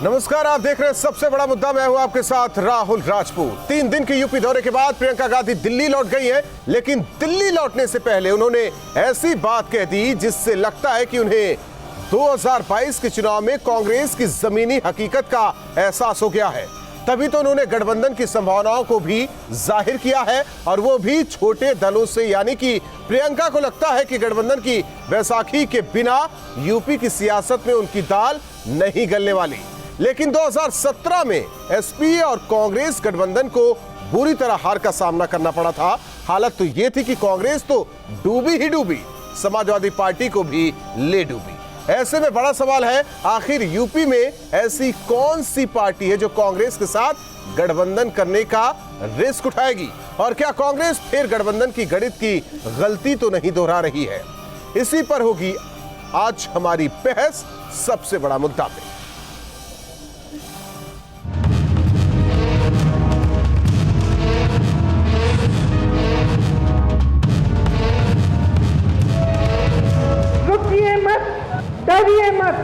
नमस्कार, आप देख रहे हैं सबसे बड़ा मुद्दा। मैं हूं आपके साथ राहुल राजपूत। 3 दिन के यूपी दौरे के बाद प्रियंका गांधी दिल्ली लौट गई हैं, लेकिन दिल्ली लौटने से पहले उन्होंने ऐसी बात कह दी जिससे लगता है कि उन्हें 2022 के चुनाव में कांग्रेस की जमीनी हकीकत का एहसास हो गया है। तभी तो उन्होंने गठबंधन की संभावनाओं को भी जाहिर किया है, और वो भी छोटे दलों से। यानी कि प्रियंका को लगता है कि गठबंधन की बैसाखी के बिना यूपी की सियासत में उनकी दाल नहीं गलने वाली। लेकिन 2017 में एसपी और कांग्रेस गठबंधन को बुरी तरह हार का सामना करना पड़ा था। हालत तो यह थी कि कांग्रेस तो डूबी ही डूबी, समाजवादी पार्टी को भी ले डूबी। ऐसे में बड़ा सवाल है, आखिर यूपी में ऐसी कौन सी पार्टी है जो कांग्रेस के साथ गठबंधन करने का रिस्क उठाएगी, और क्या कांग्रेस फिर गठबंधन की गणित की गलती तो नहीं दोहरा रही है? इसी पर होगी आज हमारी बहस सबसे बड़ा मुद्दा पे। डरिए मत,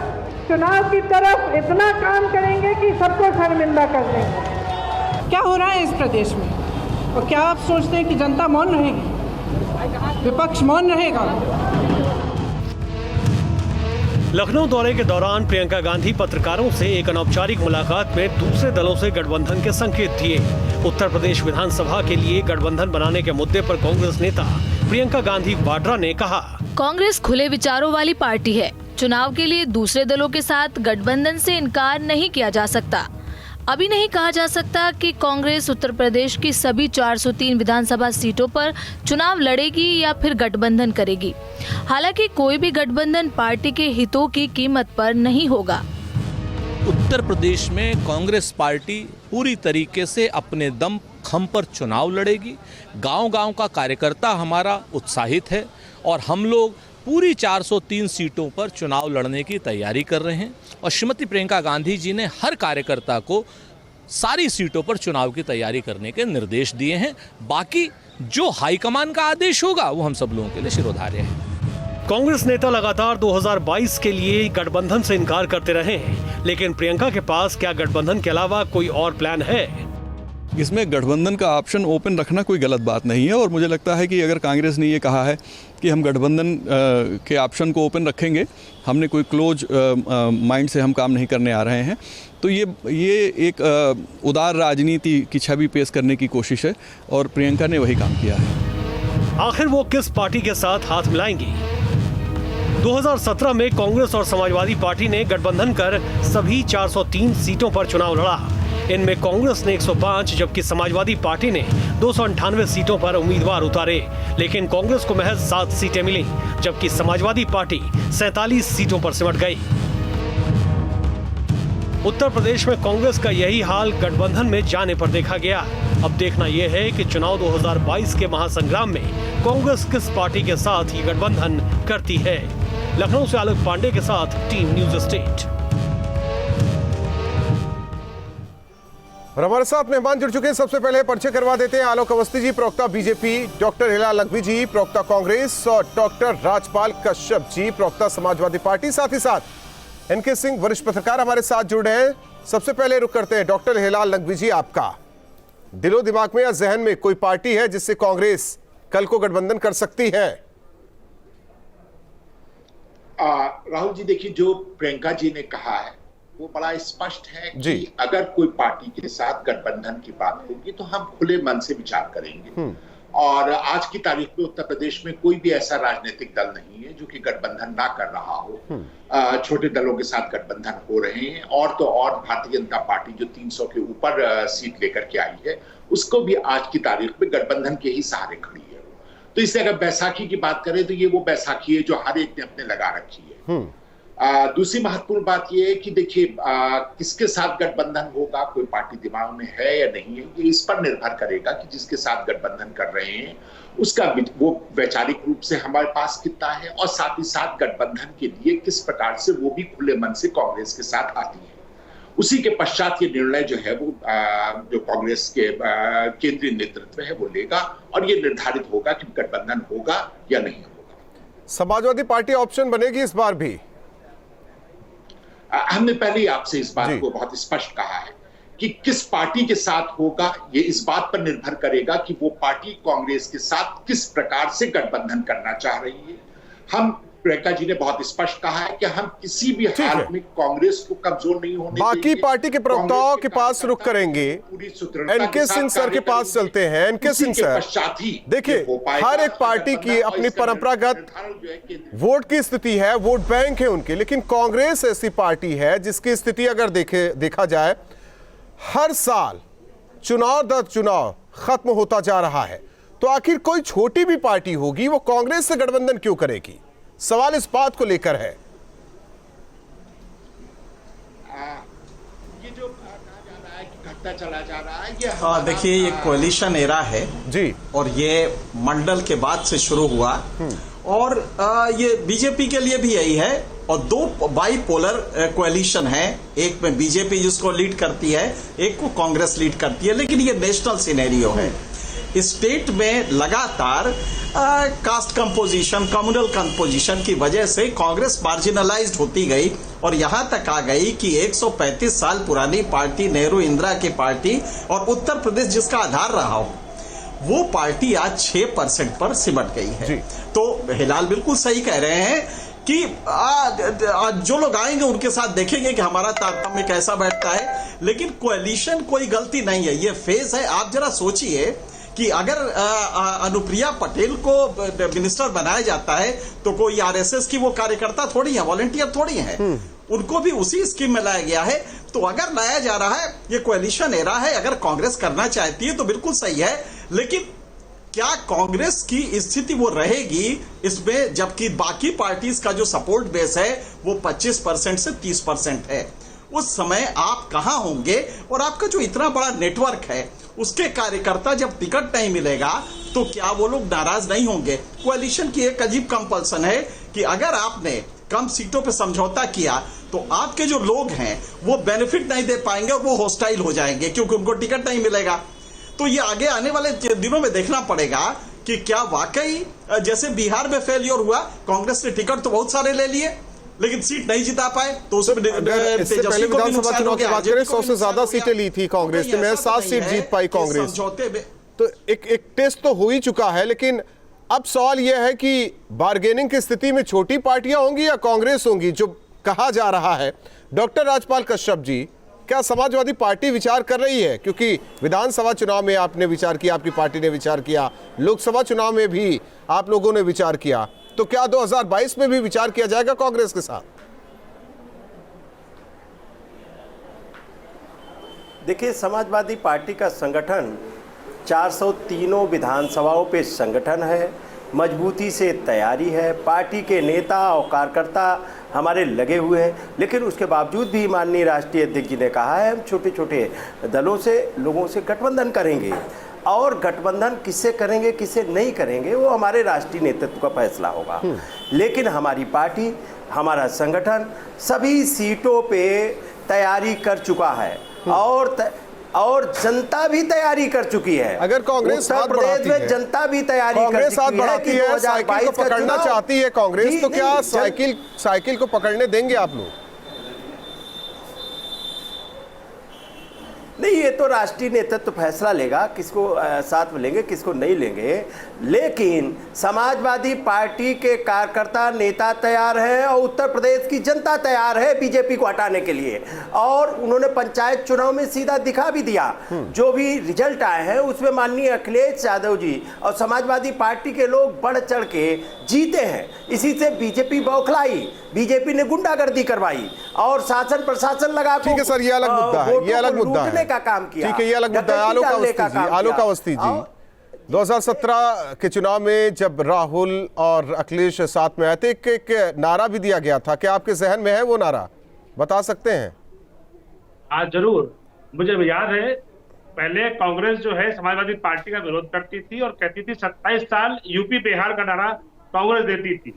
चुनाव की तरफ इतना काम करेंगे कि सबको शर्मिंदा कर देंगे। क्या हो रहा है इस प्रदेश में, और क्या आप सोचते हैं कि जनता मौन रहेगी, विपक्ष मौन रहेगा? लखनऊ दौरे के दौरान प्रियंका गांधी पत्रकारों से एक अनौपचारिक मुलाकात में दूसरे दलों से गठबंधन के संकेत दिए। उत्तर प्रदेश विधानसभा के लिए गठबंधन बनाने के मुद्दे पर कांग्रेस नेता प्रियंका गांधी वाड्रा ने कहा, कांग्रेस खुले विचारों वाली पार्टी है। चुनाव के लिए दूसरे दलों के साथ गठबंधन से इनकार नहीं किया जा सकता। अभी नहीं कहा जा सकता कि कांग्रेस उत्तर प्रदेश की सभी 403 विधानसभा सीटों पर चुनाव लड़ेगी या फिर गठबंधन करेगी। हालांकि कोई भी गठबंधन पार्टी के हितों की कीमत पर नहीं होगा। उत्तर प्रदेश में कांग्रेस पार्टी पूरी तरीके से अपने दम खम पर चुनाव लड़ेगी। गांव-गांव का कार्यकर्ता हमारा उत्साहित है, और हम लोग पूरी 403 सीटों पर चुनाव लड़ने की तैयारी कर रहे हैं। और श्रीमती प्रियंका गांधी जी ने हर कार्यकर्ता को सारी सीटों पर चुनाव की तैयारी करने के निर्देश दिए हैं। बाकी जो हाईकमान का आदेश होगा वो हम सब लोगों के लिए शिरोधार्य है। कांग्रेस नेता लगातार 2022 के लिए गठबंधन से इनकार करते रहे हैं, लेकिन प्रियंका के पास क्या गठबंधन के अलावा कोई और प्लान है? इसमें गठबंधन का ऑप्शन ओपन रखना कोई गलत बात नहीं है, और मुझे लगता है कि अगर कांग्रेस ने ये कहा है कि हम गठबंधन के ऑप्शन को ओपन रखेंगे, हमने कोई क्लोज माइंड से हम काम नहीं करने आ रहे हैं, तो ये एक उदार राजनीति की छवि पेश करने की कोशिश है, और प्रियंका ने वही काम किया है। आखिर वो किस पार्टी के साथ हाथ मिलाएंगी? 2017 में कांग्रेस और समाजवादी पार्टी ने गठबंधन कर सभी 403 सीटों पर चुनाव लड़ा। इनमें कांग्रेस ने 105 जबकि समाजवादी पार्टी ने 298 सीटों पर उम्मीदवार उतारे। लेकिन कांग्रेस को महज 7 सीटें मिली, जबकि समाजवादी पार्टी 47 सीटों पर सिमट गई। उत्तर प्रदेश में कांग्रेस का यही हाल गठबंधन में जाने पर देखा गया। अब देखना यह है कि चुनाव 2022 के महासंग्राम में कांग्रेस किस पार्टी के साथ ये गठबंधन करती है। लखनऊ से आलोक पांडे के साथ टीम न्यूज स्टेट। और हमारे साथ मेहमान जुड़ चुके हैं। सबसे पहले परिचय करवा देते हैं आलोक अवस्थी जी, प्रवक्ता बीजेपी, डॉक्टर हिलाल लखवी जी, प्रवक्ता कांग्रेस, और डॉक्टर राजपाल कश्यप जी, प्रवक्ता समाजवादी पार्टी। साथ ही साथ एनके सिंह, वरिष्ठ पत्रकार, हमारे साथ जुड़ रहे हैं। सबसे पहले रुक करते हैं डॉक्टर हिलाल लखवी जी, आपका दिलो दिमाग में या जहन में कोई पार्टी है जिससे कांग्रेस कल को गठबंधन कर सकती है? राहुल जी, देखिए, जो प्रियंका जी ने कहा है वो बड़ा स्पष्ट है कि अगर कोई पार्टी के साथ गठबंधन की बात होगी तो हम खुले मन से विचार करेंगे। और आज की तारीख में उत्तर प्रदेश में कोई भी ऐसा राजनीतिक दल नहीं है जो कि गठबंधन ना कर रहा हो। छोटे दलों के साथ गठबंधन हो रहे हैं, और तो और भारतीय जनता पार्टी जो 300 के ऊपर सीट लेकर के आई है, उसको भी आज की तारीख में गठबंधन के ही सहारे खड़ी है। तो इससे अगर बैसाखी की बात करें तो ये वो बैसाखी है जो हर एक ने अपने लगा रखी है। दूसरी महत्वपूर्ण बात यह है कि देखिए, किसके साथ गठबंधन होगा, कोई पार्टी दिमाग में है या नहीं है, ये इस पर निर्भर करेगा कि जिसके साथ गठबंधन कर रहे हैं उसका वो वैचारिक रूप से हमारे पास कितना है, और साथ ही साथ गठबंधन के लिए किस प्रकार से वो भी खुले मन से कांग्रेस के साथ आती है। उसी के पश्चात ये निर्णय जो है वो जो कांग्रेस के केंद्रीय नेतृत्व है वो लेगा, और ये निर्धारित होगा कि गठबंधन होगा या नहीं होगा। समाजवादी पार्टी ऑप्शन बनेगी इस बार भी? हमने पहले ही आपसे इस बात को बहुत स्पष्ट कहा है कि किस पार्टी के साथ होगा ये इस बात पर निर्भर करेगा कि वो पार्टी कांग्रेस के साथ किस प्रकार से गठबंधन करना चाह रही है। हम प्रियंका जी ने बहुत स्पष्ट कहा है कि हम किसी भी हाल में कांग्रेस को कमजोर नहीं होने बाकी देंगे। पार्टी के प्रवक्ताओं के पास रुख करेंगे। एनके सिंह सर के पास चलते हैं। एनके सिंह सर, देखिए हर एक पार्टी की अपनी परंपरागत वोट की स्थिति है, वोट बैंक है उनके, लेकिन कांग्रेस ऐसी पार्टी है जिसकी स्थिति अगर देखा जाए हर साल चुनाव दर चुनाव खत्म होता जा रहा है, तो आखिर कोई छोटी भी पार्टी होगी वो कांग्रेस से गठबंधन क्यों करेगी? सवाल इस बात को लेकर है। ये जो कहा जा रहा है कि घटता चला जा रहा है, ये देखिए ये कोएलिशन एरा है जी, और ये मंडल के बाद से शुरू हुआ और ये बीजेपी के लिए भी यही है और दो बाईपोलर कोएलिशन है, एक में बीजेपी जिसको लीड करती है, एक को कांग्रेस लीड करती है, लेकिन ये नेशनल सिनेरियो है। स्टेट में लगातार कास्ट कंपोजिशन, कम्युनल कंपोजिशन की वजह से कांग्रेस मार्जिनलाइज्ड होती गई और यहां तक आ गई कि 135 साल पुरानी पार्टी नेहरू इंदिरा की पार्टी और उत्तर प्रदेश जिसका आधार रहा हो वो पार्टी आज 6% पर सिमट गई है। तो हिलाल बिल्कुल सही कह रहे हैं कि जो लोग आएंगे उनके साथ देखेंगे कि हमारा तारतम्य कैसा बैठता है, लेकिन कोएलिशन कोई गलती नहीं है, ये फेज है। आप जरा सोचिए कि अगर अनुप्रिया पटेल को मिनिस्टर बनाया जाता है तो कोई आरएसएस की वो कार्यकर्ता थोड़ी है, वॉलंटियर थोड़ी है, उनको भी उसी स्कीम में लाया गया है। तो अगर लाया जा रहा है, ये कोएलिशन एरा है, अगर कांग्रेस करना चाहती है तो बिल्कुल सही है, लेकिन क्या कांग्रेस की स्थिति वो रहेगी इसमें, जबकि बाकी पार्टीज का जो सपोर्ट बेस है वो 25% से 30% है? उस समय आप कहां होंगे? और आपका जो इतना बड़ा नेटवर्क है उसके कार्यकर्ता जब टिकट नहीं मिलेगा तो क्या वो लोग नाराज नहीं होंगे? कोएलिशन की एक अजीब कंपल्सन है कि अगर आपने कम सीटों पे समझौता किया तो आपके जो लोग हैं वो बेनिफिट नहीं दे पाएंगे और वो हॉस्टाइल हो जाएंगे क्योंकि उनको टिकट नहीं मिलेगा। तो ये आगे आने वाले दिनों में देखना पड़ेगा कि क्या वाकई जैसे बिहार में फेलियर हुआ, कांग्रेस ने टिकट तो बहुत सारे ले लिए लेकिन सीट नहीं जिता पाए, तो उसमें इससे पहले विधानसभा चुनाव की बात करें 100 से ज्यादा सीटें ली थी कांग्रेस ने, मैं 7 सीट जीत पाई कांग्रेस। तो एक टेस्ट तो हो ही चुका है, लेकिन अब सवाल यह है कि बार्गेनिंग की स्थिति में छोटी पार्टियां होंगी या कांग्रेस होंगी, जो कहा जा रहा है। डॉक्टर राजपाल कश्यप जी, क्या समाजवादी पार्टी विचार कर रही है? क्योंकि विधानसभा चुनाव में आपने विचार किया, आपकी पार्टी ने विचार किया, लोकसभा चुनाव में भी आप लोगों ने विचार किया, तो क्या 2022 में भी विचार किया जाएगा कांग्रेस के साथ? देखिए, समाजवादी पार्टी का संगठन 403 विधानसभाओं पे संगठन है, मजबूती से तैयारी है, पार्टी के नेता और कार्यकर्ता हमारे लगे हुए हैं, लेकिन उसके बावजूद भी माननीय राष्ट्रीय अध्यक्ष जी ने कहा है हम छोटे छोटे दलों से, लोगों से गठबंधन करेंगे और गठबंधन किससे करेंगे किससे नहीं करेंगे वो हमारे राष्ट्रीय नेतृत्व का फैसला होगा। लेकिन हमारी पार्टी, हमारा संगठन सभी सीटों पे तैयारी कर चुका है और जनता भी तैयारी कर चुकी है। अगर कांग्रेस उत्तर प्रदेश में जनता भी तैयारी कर चुकी है कि 2022 को पकड़ना चाहती है कांग्रेस, तो क्या साइकिल को पकड़ने देंगे आप लोग? नहीं, ये तो राष्ट्रीय नेतृत्व फैसला लेगा किसको साथ में लेंगे किसको नहीं लेंगे, लेकिन समाजवादी पार्टी के कार्यकर्ता नेता तैयार है और उत्तर प्रदेश की जनता तैयार है बीजेपी को हटाने के लिए। और उन्होंने पंचायत चुनाव में सीधा दिखा भी दिया, जो भी रिजल्ट आए हैं उसमें माननीय अखिलेश यादव जी और समाजवादी पार्टी के लोग बढ़ चढ़ के जीते हैं। इसी से बीजेपी बौखलाई, बीजेपी ने गुंडागर्दी करवाई और शासन प्रशासन लगा। ठीक है सर, ये अलग मुद्दा है, ये अलग मुद्दा है का काम किया। ठीक है, ये अलग मुद्दा है। आलोक अवस्थी जी, 2017 के चुनाव में जब राहुल और अखिलेश साथ में आए थे, एक नारा भी दिया गया था, क्या आपके जहन में है वो नारा, बता सकते हैं? हाँ जरूर, मुझे याद है पहले कांग्रेस जो है समाजवादी पार्टी का विरोध करती थी और कहती थी 27 साल यूपी बिहार का नारा कांग्रेस देती थी।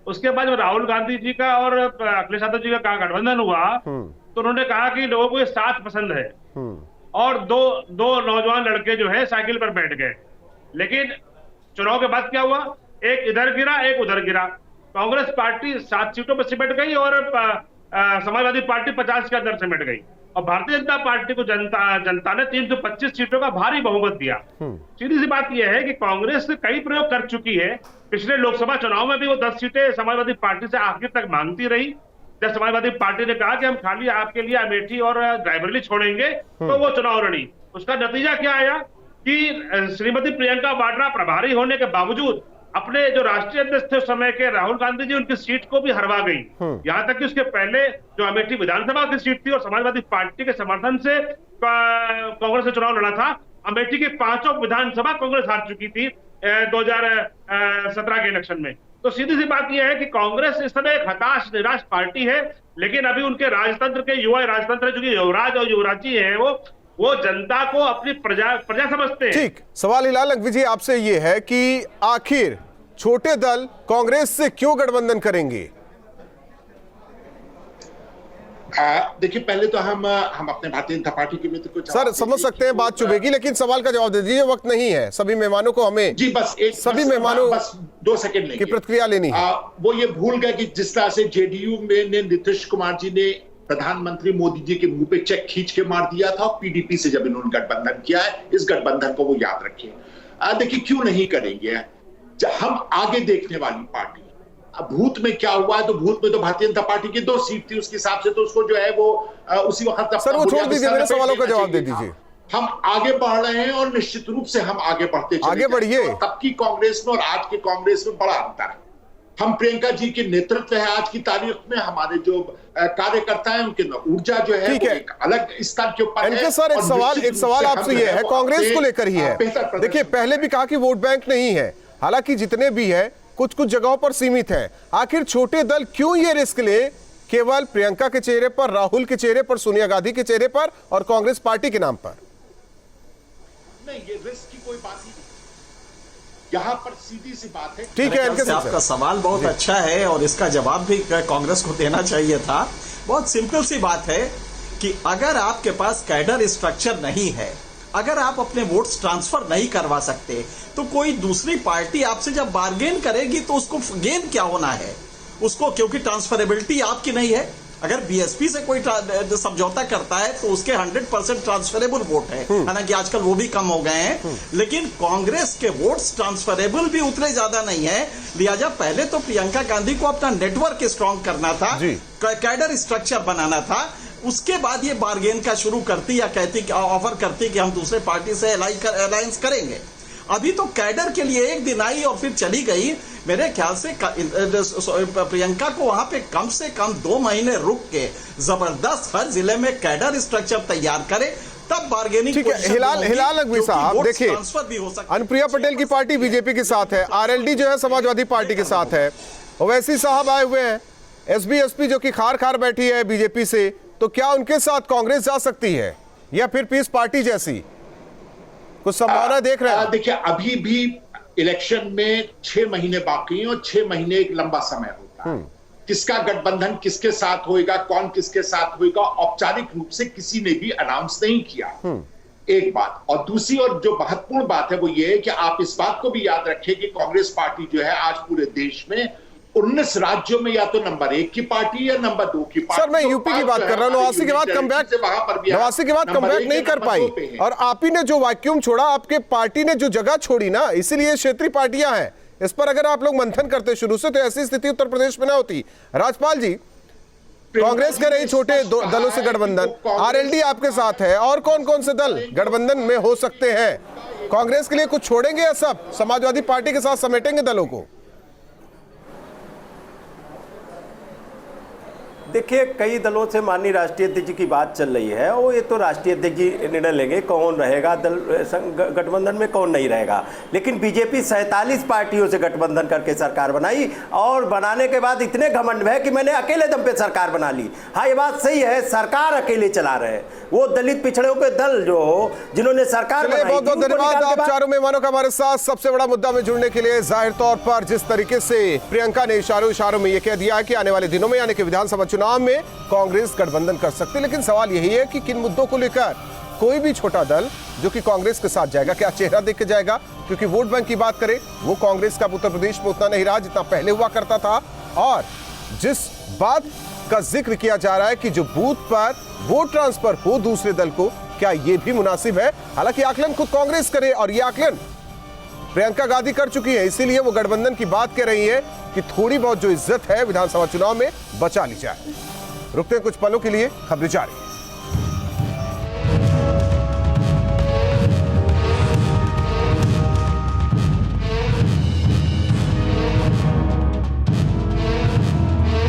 उसके बाद जब राहुल गांधी जी का और अखिलेश यादव जी का गठबंधन हुआ तो उन्होंने कहा कि लोगों को ये साथ पसंद है और दो नौजवान लड़के जो है साइकिल पर बैठ गए। लेकिन चुनाव के बाद क्या हुआ, एक इधर गिरा एक उधर गिरा, कांग्रेस पार्टी 7 सीटों पर सिमट गई और समाजवादी पार्टी 50 के अंदर सिमट गई और भारतीय जनता पार्टी को जनता ने 325 सीटों का भारी बहुमत दिया। सीधी सी बात यह है कि कांग्रेस कई प्रयोग कर चुकी है। पिछले लोकसभा चुनाव में भी वो 10 सीटें समाजवादी पार्टी से आखिर तक मांगती रही। जब समाजवादी पार्टी ने कहा कि हम खाली आपके लिए अमेठी और रायबरेली छोड़ेंगे तो वो चुनाव लड़ी। उसका नतीजा क्या आया कि श्रीमती प्रियंका वाड्रा प्रभारी होने के बावजूद अपने जो राष्ट्रीय अध्यक्ष थे उस समय के राहुल गांधी जी उनकी सीट को भी हरवा गई। यहां तक कि उसके पहले जो अमेठी विधानसभा की सीट थी और समाजवादी पार्टी के समर्थन से कांग्रेस ने चुनाव लड़ा था, अमेठी की 5 विधानसभा कांग्रेस हार चुकी थी 2017 के इलेक्शन में। तो सीधी सी बात यह है कि कांग्रेस इस समय एक हताश निराश पार्टी है, लेकिन अभी उनके राजतंत्र के युवा राजतंत्र जो कि युवराज और युवराजी है वो जनता को अपनी प्रजा समझते हैं। ठीक, सवाल हिलाल नकवी जी आपसे ये है कि आखिर छोटे दल कांग्रेस से क्यों गठबंधन करेंगे? देखिए, पहले तो हम अपने भारतीय जनता पार्टी के मित्र को सर समझ सकते हैं बात चुभेगी, लेकिन सवाल का जवाब दे दीजिए, वक्त नहीं है। सभी मेहमानों को हमें जी बस मेहमानों बस 2 सेकंड की प्रतिक्रिया लेनी है। वो ये भूल गए कि जिस तरह से जेडीयू में ने नीतीश कुमार जी ने प्रधानमंत्री मोदी जी के मुंह पे चेक खींच के मार दिया था, पीडीपी से जब इन्होंने गठबंधन किया है, इस गठबंधन को वो याद रखें। देखिए क्यों नहीं करेंगे, हम आगे देखने वाली पार्टी। भूत में क्या हुआ है, तो भूत में तो भारतीय जनता पार्टी की 2 सीट थी, उसके हिसाब से तो उसको जो है वो उसी वक्त सर वो छोड़ दीजिए, मेरे सवालों का जवाब दे दीजिए। हम आगे बढ़ रहे हैं और निश्चित रूप से हम आगे बढ़ते चले आगे बढ़िए। तब की कांग्रेस में और आज के कांग्रेस में बड़ा अंतर है। हम प्रियंका जी के नेतृत्व है आज की तारीख में, हमारे जो कार्यकर्ता हैं उनके ऊर्जा जो है वो एक अलग स्तर के ऊपर है। सर एक सवाल आपसे ये है, कांग्रेस को लेकर ही है। देखिए पहले भी कहा कि वोट बैंक नहीं है, हालांकि जितने भी है कुछ जगहों पर सीमित है। आखिर छोटे दल क्यों ये रिस्क ले, केवल प्रियंका के चेहरे पर, राहुल के चेहरे पर, सोनिया गांधी के चेहरे पर और कांग्रेस पार्टी के नाम पर? नहीं, ये रिस्क की कोई बात नहीं, यहाँ पर सीधी सी बात है। ठीक है, आपका सवाल बहुत अच्छा है और इसका जवाब भी कांग्रेस को देना चाहिए था। बहुत सिंपल सी बात है कि अगर आपके पास कैडर स्ट्रक्चर नहीं है, अगर आप अपने वोट्स ट्रांसफर नहीं करवा सकते, तो कोई दूसरी पार्टी आपसे जब बार्गेन करेगी तो उसको गेन क्या होना है उसको, क्योंकि ट्रांसफरेबिलिटी आपकी नहीं है। अगर बीएसपी से कोई समझौता करता है तो उसके 100% ट्रांसफरेबल वोट है, हालांकि आजकल वो भी कम हो गए हैं, लेकिन कांग्रेस के वोट्स ट्रांसफरेबल भी उतने ज्यादा नहीं है। लिहाजा पहले तो प्रियंका गांधी को अपना नेटवर्क स्ट्रांग करना था, कैडर स्ट्रक्चर बनाना था, उसके बाद ये बार्गेन का शुरू करती या कहती, ऑफर करती कि हम दूसरे पार्टी से अलायंस करेंगे। अभी तो कैडर के लिए एक दिन आई और फिर चली गई। मेरे ख्याल से प्रियंका को वहां पे कम से कम 2 महीने रुक के जबरदस्त हर जिले में कैडर स्ट्रक्चर तैयार करे, तब बार्गेनिंग। ठीक है, हिलाल नकवी साहब देखिए, अनुप्रिया पटेल की पार्टी बीजेपी के साथ है, आरएलडी जो है समाजवादी पार्टी के साथ है, ओवैसी साहब आए हुए हैं, एसबी जो कि खार बैठी है बीजेपी से, तो क्या उनके साथ कांग्रेस जा सकती है या फिर पीस पार्टी जैसी कुछ संभावना देख रहे हैं? देखिए अभी भी इलेक्शन में 6 महीने बाकी हैं और 6 महीने एक लंबा समय होता है। किसका गठबंधन किसके साथ होएगा, कौन किसके साथ होएगा, औपचारिक रूप से किसी ने भी अनाउंस नहीं किया। एक बात, और दूसरी और जो महत्वपूर्ण बात है वो ये है कि आप इस बात को भी याद रखें कि कांग्रेस पार्टी जो है आज पूरे देश में 19 राज्यों में या तो नंबर 1 की पार्टी या नंबर 2 की पार्टी। सर मैं यूपी की बात कर रहा हूँ, 89 के बाद कमबैक नहीं कर पाई, और आप ही ने जो वैक्यूम छोड़ा, आपके पार्टी ने जो जगह छोड़ी ना, इसीलिए क्षेत्रीय पार्टियां हैं। इस पर अगर आप लोग मंथन करते शुरू से तो ऐसी स्थिति उत्तर प्रदेश में ना होती। राजपाल जी, कांग्रेस कर रही छोटे दलों से गठबंधन, आरएलडी आपके साथ है, और कौन कौन से दल गठबंधन में हो सकते हैं? कांग्रेस के लिए कुछ छोड़ेंगे या सब समाजवादी पार्टी के साथ समेटेंगे दलों को? देखिए, कई दलों से माननीय राष्ट्रीय अध्यक्ष जी की बात चल रही है, वो ये तो राष्ट्रीय अध्यक्ष जी निर्णय लेंगे कौन रहेगा दल गठबंधन में, कौन नहीं रहेगा। लेकिन बीजेपी 47 पार्टियों से गठबंधन करके सरकार बनाई, और बनाने के बाद इतने घमंड है कि मैंने अकेले दम पे सरकार बना ली। हाँ, ये बात सही है, सरकार अकेले चला रहे। वो दलित पिछड़ों के दल जो जिन्होंने सरकार बनाई। बहुत बहुत धन्यवाद आप चारों मेहमानों का हमारे साथ सबसे बड़ा मुद्दा में जुड़ने के लिए। जाहिर तौर पर जिस तरीके से प्रियंका ने इशारों में यह कह दिया है कि आने वाले दिनों में यानी कि विधानसभा चुनाव में कांग्रेस गठबंधन कर सकती है, लेकिन सवाल यही है कि किन मुद्दों को लेकर कोई भी छोटा दल जो कि कांग्रेस के साथ जाएगा, क्या चेहरा देख के जाएगा? क्योंकि वोट बैंक की बात करें, वो कांग्रेस का उत्तर प्रदेश में उतना नहीं रहा जितना पहले हुआ करता था, और जिस बात का जिक्र किया जा रहा है कि जो बूथ पर वोट ट्रांसफर हो दूसरे दल को, क्या यह भी मुनासिब है? हालांकि आकलन खुद कांग्रेस करे और यह आकलन प्रियंका गांधी कर चुकी है, इसीलिए वो गठबंधन की बात कह रही है कि थोड़ी बहुत जो इज्जत है विधानसभा चुनाव में बचा ली जाए। रुकते हैं कुछ पलों के लिए, खबरें जारी।